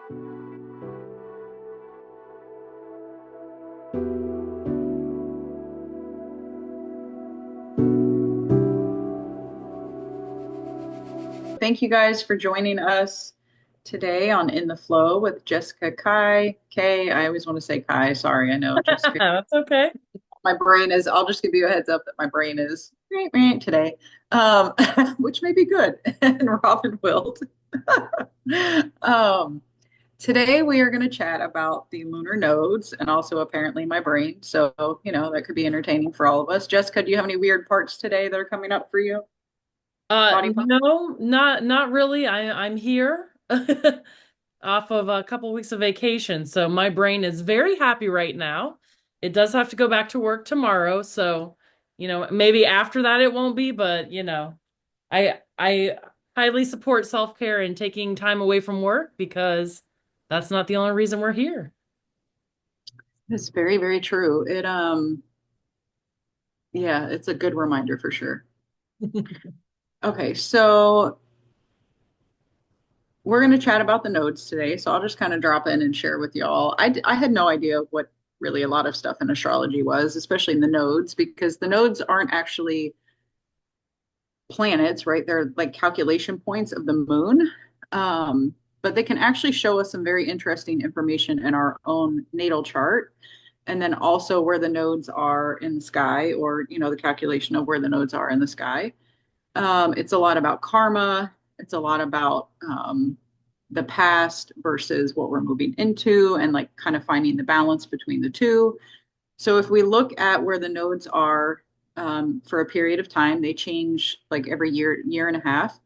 Thank you guys for joining us today on In the Flow with Jessica Kai. Kay, I always want to say Kai. Sorry, I know Jessica. That's okay. My brain is, I'll just give you a heads up that my brain is today, which may be good. And Robin Wild. um, Today we are going to chat about the lunar nodes and also apparently my brain. So, that could be entertaining for all of us. Jessica, do you have any weird parts today that are coming up for you? Body part? No, not really. I'm here off of a couple weeks of vacation, so my brain is very happy right now. It does have to go back to work tomorrow, so maybe after that it won't be, but I highly support self-care and taking time away from work because that's not the only reason we're here. It's very, very true. Yeah, it's a good reminder for sure. Okay, so we're going to chat about the nodes today. So I'll just kind of drop in and share with y'all. I had no idea what really a lot of stuff in astrology was, especially in the nodes, because the nodes aren't actually planets, right? They're like calculation points of the moon. But they can actually show us some very interesting information in our own natal chart. And then also where the nodes are in the sky, or, the calculation of where the nodes are in the sky. It's a lot about karma. It's a lot about the past versus what we're moving into and like kind of finding the balance between the two. So if we look at where the nodes are for a period of time, they change like every year and a half.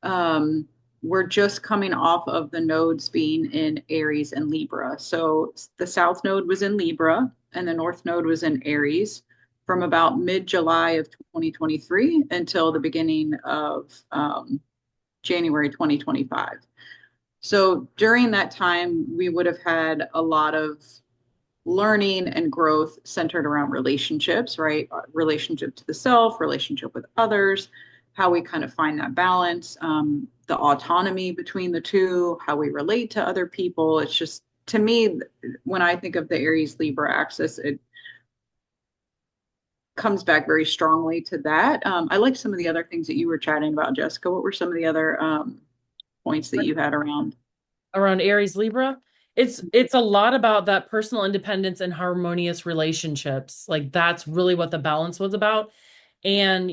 Um, we're just coming off of the nodes being in Aries and Libra. So the South node was in Libra and the North node was in Aries from about mid-July of 2023 until the beginning of January 2025. So during that time, we would have had a lot of learning and growth centered around relationships, right? Relationship to the self, relationship with others, how we kind of find that balance, the autonomy between the two, how we relate to other people. It's just, to me, when I think of the Aries Libra axis, it comes back very strongly to that. I like some of the other things that you were chatting about, Jessica. What were some of the other points that you had around? Around Aries Libra. It's a lot about that personal independence and harmonious relationships. Like that's really what the balance was about. And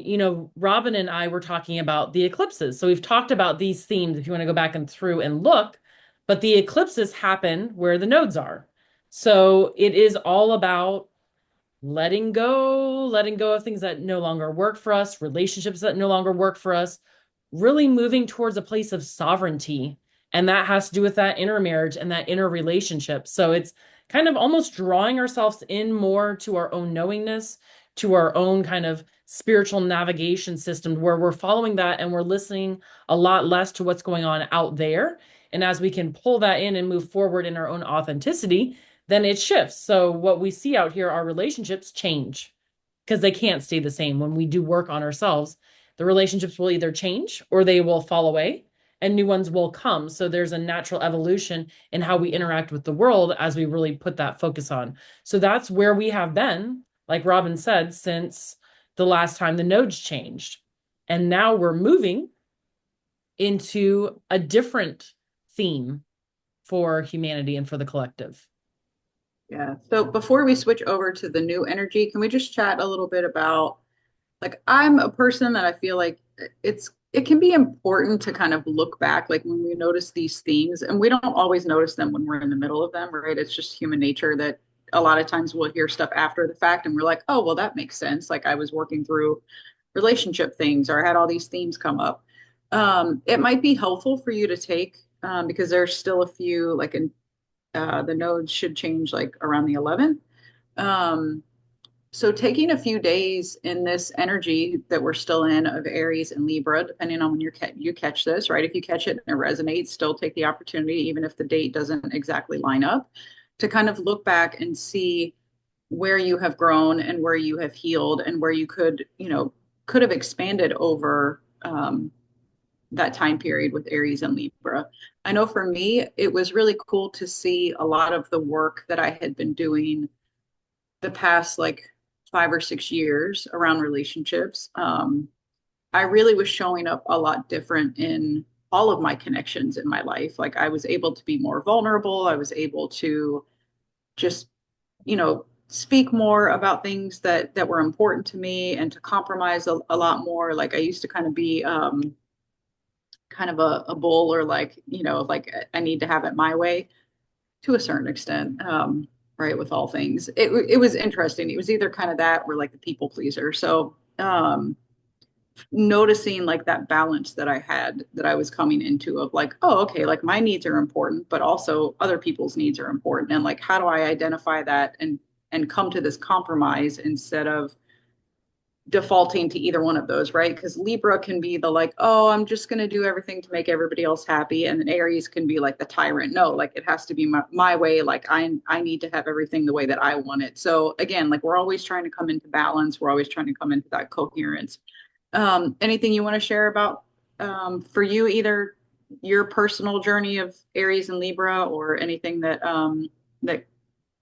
Robin and I were talking about the eclipses. So we've talked about these themes if you want to go back and through and look, but the eclipses happen where the nodes are. So it is all about letting go of things that no longer work for us, relationships that no longer work for us, really moving towards a place of sovereignty. And that has to do with that inner marriage and that inner relationship. So it's kind of almost drawing ourselves in more to our own knowingness, to our own kind of spiritual navigation system where we're following that and we're listening a lot less to what's going on out there. And as we can pull that in and move forward in our own authenticity, then it shifts. So what we see out here, our relationships change because they can't stay the same. When we do work on ourselves, the relationships will either change or they will fall away and new ones will come. So there's a natural evolution in how we interact with the world as we really put that focus on. So that's where we have been, like Robin said, since the last time the nodes changed. And now we're moving into a different theme for humanity and for the collective. Yeah. So before we switch over to the new energy, can we just chat a little bit about, like, I'm a person that I feel like it can be important to kind of look back, like when we notice these themes, and we don't always notice them when we're in the middle of them, right? It's just human nature that a lot of times we'll hear stuff after the fact and we're like, oh, well, that makes sense. Like I was working through relationship things or I had all these themes come up. It might be helpful for you to take because there's still a few like in the nodes should change like around the 11th. Um, so taking a few days in this energy that we're still in of Aries and Libra, depending on when you catch this, right? If you catch it and it resonates, still take the opportunity, even if the date doesn't exactly line up, to kind of look back and see where you have grown and where you have healed and where you could have expanded over that time period with Aries and Libra. I know for me, it was really cool to see a lot of the work that I had been doing the past like 5 or 6 years around relationships. I really was showing up a lot different in all of my connections in my life. Like I was able to be more vulnerable. I was able to just, speak more about things that were important to me and to compromise a lot more. Like I used to kind of be kind of a bull or like, like I need to have it my way to a certain extent. Right, with all things. It was interesting. It was either kind of that or like the people pleaser. So noticing like that balance that I had that I was coming into of like, oh, okay, like my needs are important, but also other people's needs are important. And like how do I identify that and come to this compromise instead of defaulting to either one of those, right? Because Libra can be the like, oh, I'm just going to do everything to make everybody else happy. And then Aries can be like the tyrant. No, like it has to be my way. Like I need to have everything the way that I want it. So again, like we're always trying to come into balance. We're always trying to come into that coherence. Anything you want to share about for you, either your personal journey of Aries and Libra or anything that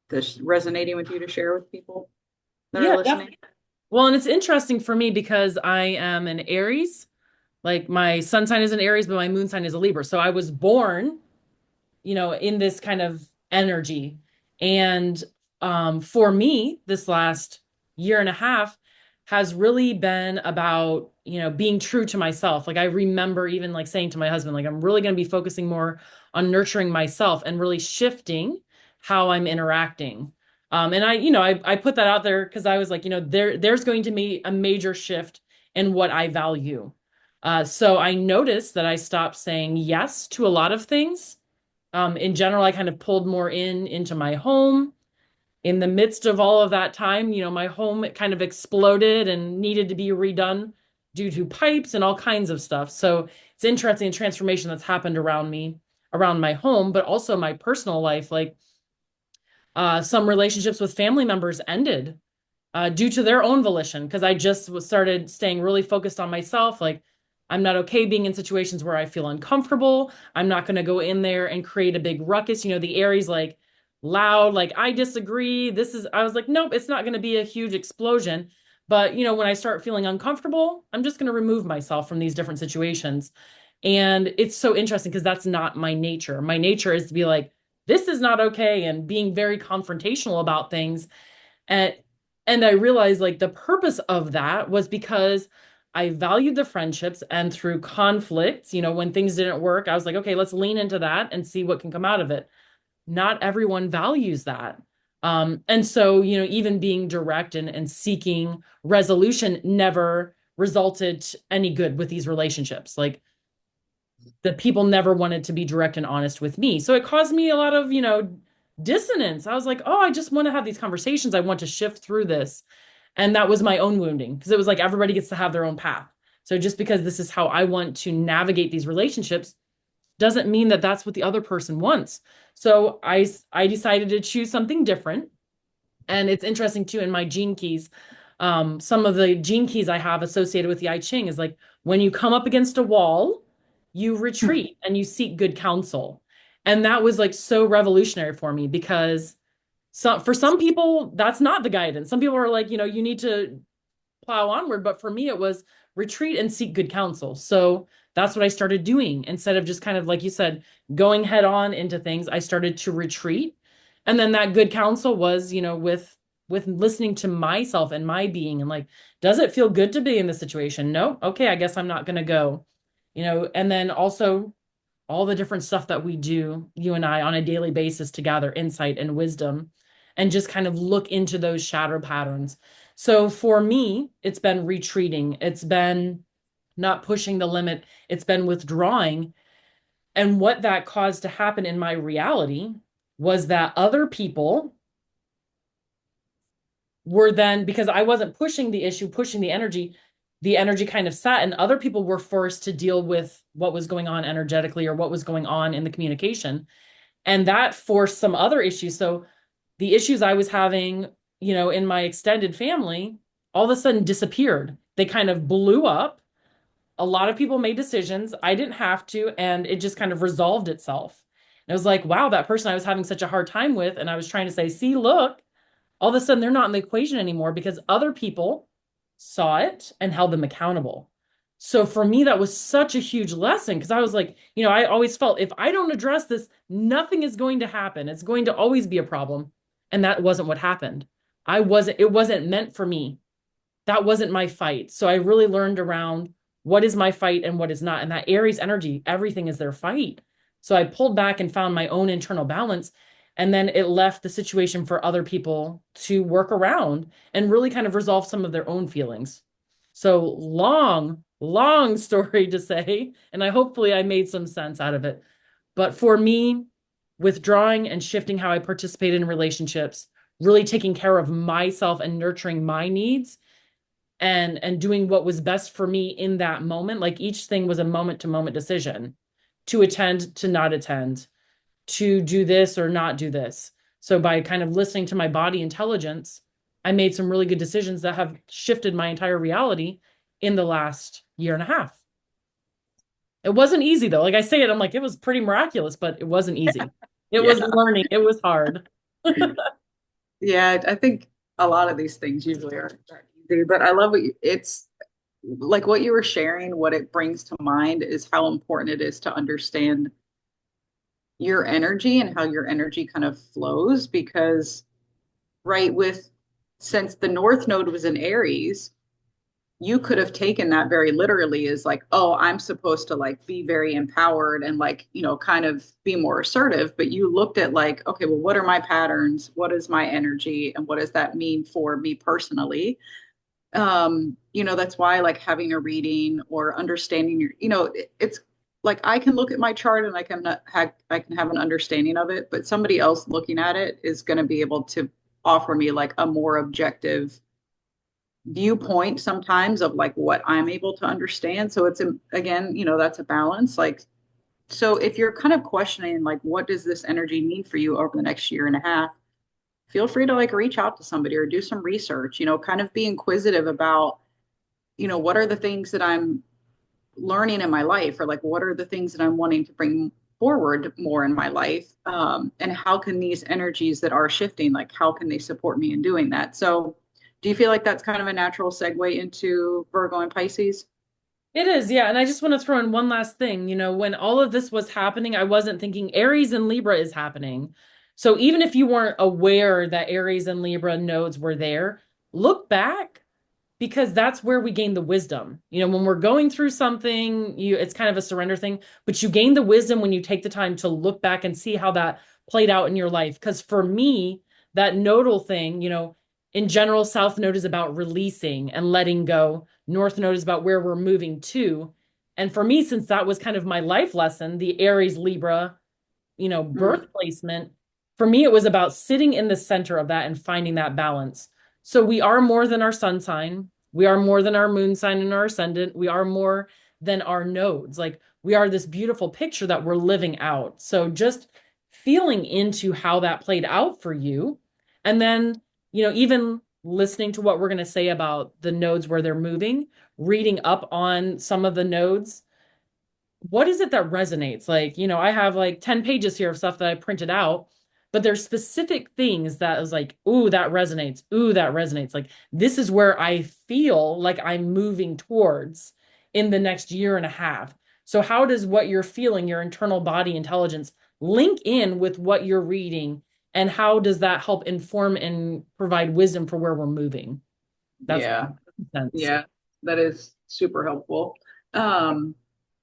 that's resonating with you to share with people that are Yeah, listening? definitely. Well, and it's interesting for me because I am an Aries. Like my sun sign is an Aries, but my moon sign is a Libra. So I was born, in this kind of energy. And for me, this last year and a half has really been about, being true to myself. Like I remember even like saying to my husband, like I'm really going to be focusing more on nurturing myself and really shifting how I'm interacting. And I put that out there because I was like, there's going to be a major shift in what I value. So I noticed that I stopped saying yes to a lot of things. In general, I kind of pulled more into my home. In the midst of all of that time, my home kind of exploded and needed to be redone due to pipes and all kinds of stuff. So it's interesting the transformation that's happened around me, around my home, but also my personal life. Like some relationships with family members ended due to their own volition because I just started staying really focused on myself. Like, I'm not okay being in situations where I feel uncomfortable. I'm not going to go in there and create a big ruckus. The Aries, like loud, like, I disagree. I was like, nope, it's not going to be a huge explosion. But, when I start feeling uncomfortable, I'm just going to remove myself from these different situations. And it's so interesting because that's not my nature. My nature is to be like, this is not okay, and being very confrontational about things. And I realized like the purpose of that was because I valued the friendships, and through conflict, when things didn't work, I was like, okay, let's lean into that and see what can come out of it. Not everyone values that. And so, even being direct and seeking resolution never resulted any good with these relationships. Like the people never wanted to be direct and honest with me. So it caused me a lot of, dissonance. I was like, oh, I just want to have these conversations. I want to shift through this. And that was my own wounding because it was like everybody gets to have their own path. So just because this is how I want to navigate these relationships doesn't mean that that's what the other person wants. So I decided to choose something different. And it's interesting too in my gene keys. Some of the gene keys I have associated with the I Ching is like when you come up against a wall, you retreat and you seek good counsel. And that was like so revolutionary for me because for some people, that's not the guidance. Some people are like, you need to plow onward. But for me, it was retreat and seek good counsel. So that's what I started doing. Instead of just kind of, like you said, going head on into things, I started to retreat. And then that good counsel was, with listening to myself and my being and like, does it feel good to be in this situation? No. Okay, I guess I'm not going to go. And then also all the different stuff that we do, you and I, on a daily basis to gather insight and wisdom and just kind of look into those shadow patterns. So for me, it's been retreating. It's been not pushing the limit. It's been withdrawing. And what that caused to happen in my reality was that other people were then, because I wasn't pushing the issue, pushing the energy kind of sat, and other people were forced to deal with what was going on energetically or what was going on in the communication. And that forced some other issues. So the issues I was having, in my extended family, all of a sudden disappeared. They kind of blew up A lot of people made decisions. I didn't have to, and it just kind of resolved itself. And it was like, wow, that person I was having such a hard time with, and I was trying to say, see, look, all of a sudden they're not in the equation anymore because other people saw it and held them accountable. So for me, that was such a huge lesson because I was like, I always felt if I don't address this, nothing is going to happen. It's going to always be a problem. And that wasn't what happened. It wasn't meant for me. That wasn't my fight. So I really learned around what is my fight and what is not. And that Aries energy, everything is their fight. So I pulled back and found my own internal balance. And then it left the situation for other people to work around and really kind of resolve some of their own feelings. So long story to say. And hopefully I made some sense out of it. But for me, withdrawing and shifting how I participate in relationships, really taking care of myself and nurturing my needs and doing what was best for me in that moment. Like each thing was a moment to moment decision to attend, to not attend, to do this or not do this. So by kind of listening to my body intelligence, I made some really good decisions that have shifted my entire reality in the last year and a half. It wasn't easy though. Like I say it, I'm like, it was pretty miraculous, but it wasn't easy. It Yeah. was learning. It was hard. Yeah, I think a lot of these things usually aren't that easy, but I love it's like what you were sharing, what it brings to mind is how important it is to understand your energy and how your energy kind of flows because right with since the north node was in Aries, you could have taken that very literally as like, oh, I'm supposed to like be very empowered and like, kind of be more assertive. But you looked at like, okay, well, what are my patterns? What is my energy? And what does that mean for me personally? That's why like having a reading or understanding it's like I can look at my chart and I can have an understanding of it, but somebody else looking at it is going to be able to offer me like a more objective viewpoint sometimes of like what I'm able to understand. So it's again, that's a balance. Like, so if you're kind of questioning like what does this energy mean for you over the next year and a half, feel free to like reach out to somebody or do some research, kind of be inquisitive about, what are the things that I'm learning in my life or like what are the things that I'm wanting to bring forward more in my life, and how can these energies that are shifting, like how can they support me in doing that? So do you feel like that's kind of a natural segue into Virgo and Pisces? It is, yeah. And I just want to throw in one last thing. When all of this was happening, I wasn't thinking Aries and Libra is happening. So even if you weren't aware that Aries and Libra nodes were there, look back because that's where we gain the wisdom. When we're going through something, it's kind of a surrender thing, but you gain the wisdom when you take the time to look back and see how that played out in your life. Because for me, that nodal thing, in general, South Node is about releasing and letting go. North Node is about where we're moving to. And for me, since that was kind of my life lesson, the Aries Libra, Mm, birth placement, for me, it was about sitting in the center of that and finding that balance. So we are more than our sun sign. We are more than our moon sign and our ascendant. We are more than our nodes. Like we are this beautiful picture that we're living out. So just feeling into how that played out for you. And then, even listening to what we're going to say about the nodes where they're moving, reading up on some of the nodes, what is it that resonates? Like, I have like 10 pages here of stuff that I printed out, but there's specific things that is like, ooh, that resonates. Ooh, that resonates. Like, this is where I feel like I'm moving towards in the next year and a half. So, how does what you're feeling, your internal body intelligence, link in with what you're reading? And how does that help inform and provide wisdom for where we're moving? That's yeah. sense. Yeah, that is super helpful. Um,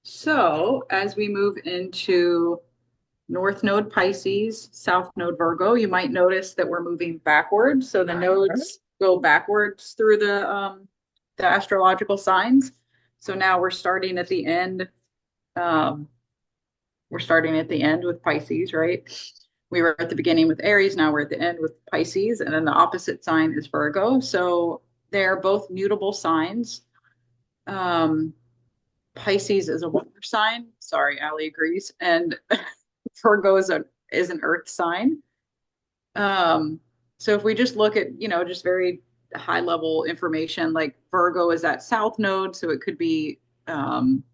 so as we move into North Node Pisces, South Node Virgo, you might notice that we're moving backwards. So the nodes go backwards through the astrological signs. So now we're starting at the end. Um, we're starting at the end with Pisces, right? We were at the beginning with Aries, now we're at the end with Pisces, and then the opposite sign is Virgo. So they're both mutable signs. Um, Pisces is a water sign. Sorry, Allie agrees. And Virgo is an earth sign. Um, so if we just look at, just very high level information, like Virgo is that south node. So it could be um,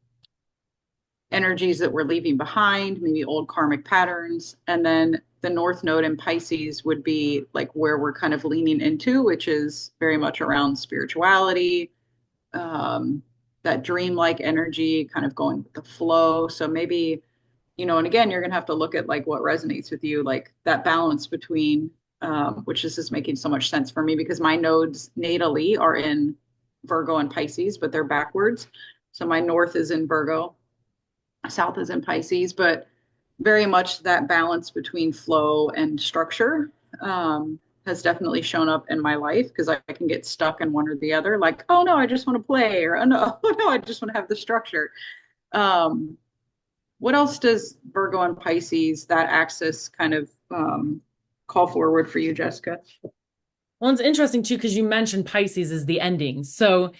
energies that we're leaving behind, maybe old karmic patterns. And then the North Node in Pisces would be like where we're kind of leaning into, which is very much around spirituality, um, that dreamlike energy, kind of going with the flow. So maybe, and again, you're going to have to look at like what resonates with you, like that balance between, which this is making so much sense for me because my nodes natally are in Virgo and Pisces, but they're backwards. So my North is in Virgo, South is in Pisces, but very much that balance between flow and structure has definitely shown up in my life because I can get stuck in one or the other. Like, oh no, I just want to play, or oh no, oh no, I just want to have the structure. Um, what else does Virgo and Pisces, that axis, kind of call forward for you, Jessica? Well, it's interesting too, because you mentioned Pisces is the ending. So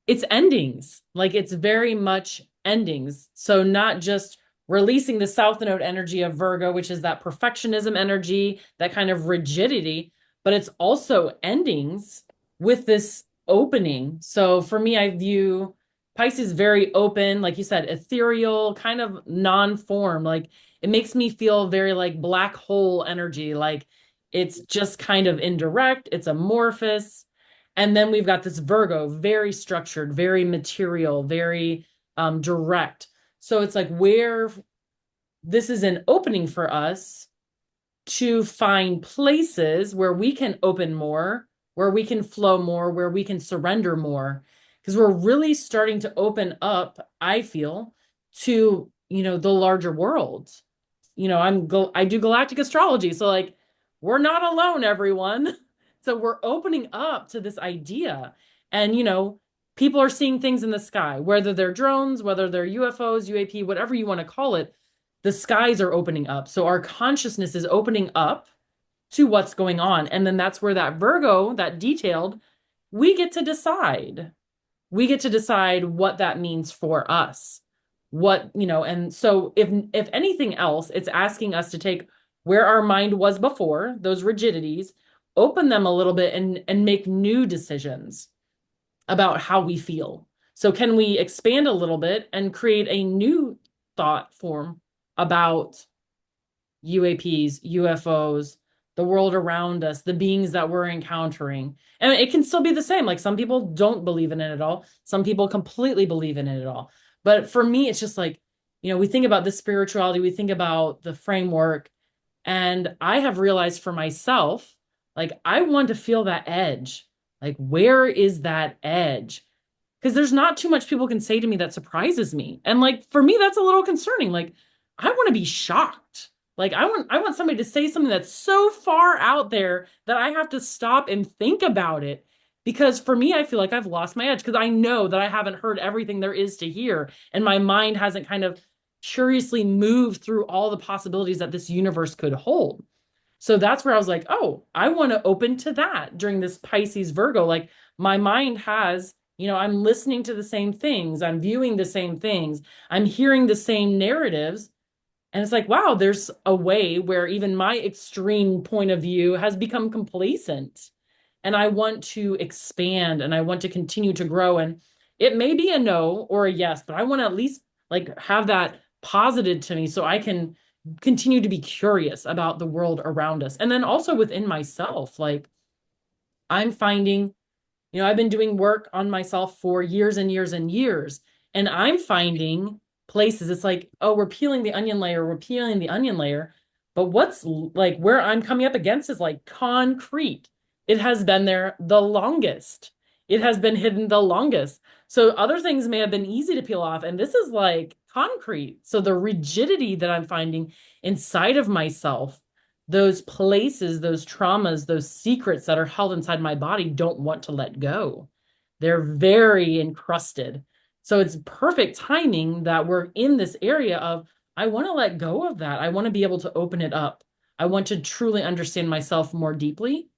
it's endings. Like it's very much endings. So not just releasing the South Node energy of Virgo, which is that perfectionism energy, that kind of rigidity, but it's also endings with this opening. So for me, I view Pisces very open, like you said, ethereal, kind of non-form. Like it makes me feel very like black hole energy. Like it's just kind of indirect, it's amorphous. And then we've got this Virgo, very structured, very material, very direct. So it's like where this is an opening for us to find places where we can open more, where we can flow more, where we can surrender more. Because we're really starting to open up, I feel, to, the larger world. I do galactic astrology, so like we're not alone, everyone. So we're opening up to this idea. And people are seeing things in the sky, whether they're drones, whether they're UFOs, UAP, whatever you want to call it, the skies are opening up. So our consciousness is opening up to what's going on. And then that's where that Virgo, that detailed, we get to decide. We get to decide what that means for us. And so if anything else, it's asking us to take where our mind was before, those rigidities, open them a little bit and make new decisions about how we feel. So can we expand a little bit and create a new thought form about UAPs, UFOs, the world around us, the beings that we're encountering? And it can still be the same. Like some people don't believe in it at all. Some people completely believe in it at all. But for me, it's just like, we think about the spirituality, we think about the framework, and I have realized for myself, like I want to feel that edge. Like, where is that edge? Because there's not too much people can say to me that surprises me. And like for me, that's a little concerning. Like, I want to be shocked. Like I want somebody to say something that's so far out there that I have to stop and think about it. Because for me, I feel like I've lost my edge because I know that I haven't heard everything there is to hear. And my mind hasn't kind of curiously moved through all the possibilities that this universe could hold. So that's where I was like, oh, I want to open to that during this Pisces Virgo. Like my mind has, I'm listening to the same things, I'm viewing the same things, I'm hearing the same narratives. And it's like, wow, there's a way where even my extreme point of view has become complacent. And I want to expand and I want to continue to grow. And it may be a no or a yes, but I want to at least like have that posited to me so I can continue to be curious about the world around us. And then also within myself, like I'm finding, I've been doing work on myself for years and years and years, and I'm finding places. It's like, oh, we're peeling the onion layer, we're peeling the onion layer. But what's like where I'm coming up against is like concrete. It has been there the longest. It has been hidden the longest. So other things may have been easy to peel off, and this is like concrete. So the rigidity that I'm finding inside of myself, those places, those traumas, those secrets that are held inside my body don't want to let go. They're very encrusted. So it's perfect timing that we're in this area of, I want to let go of that. I want to be able to open it up. I want to truly understand myself more deeply,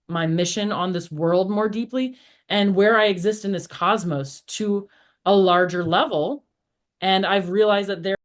my mission on this world more deeply, and where I exist in this cosmos to a larger level. And I've realized that there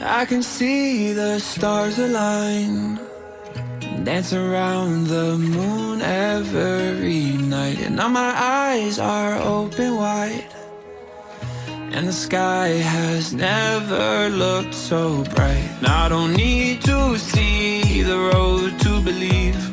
I can see the stars align, dance around the moon every night. And now my eyes are open wide, and the sky has never looked so bright. Now I don't need to see the road to believe.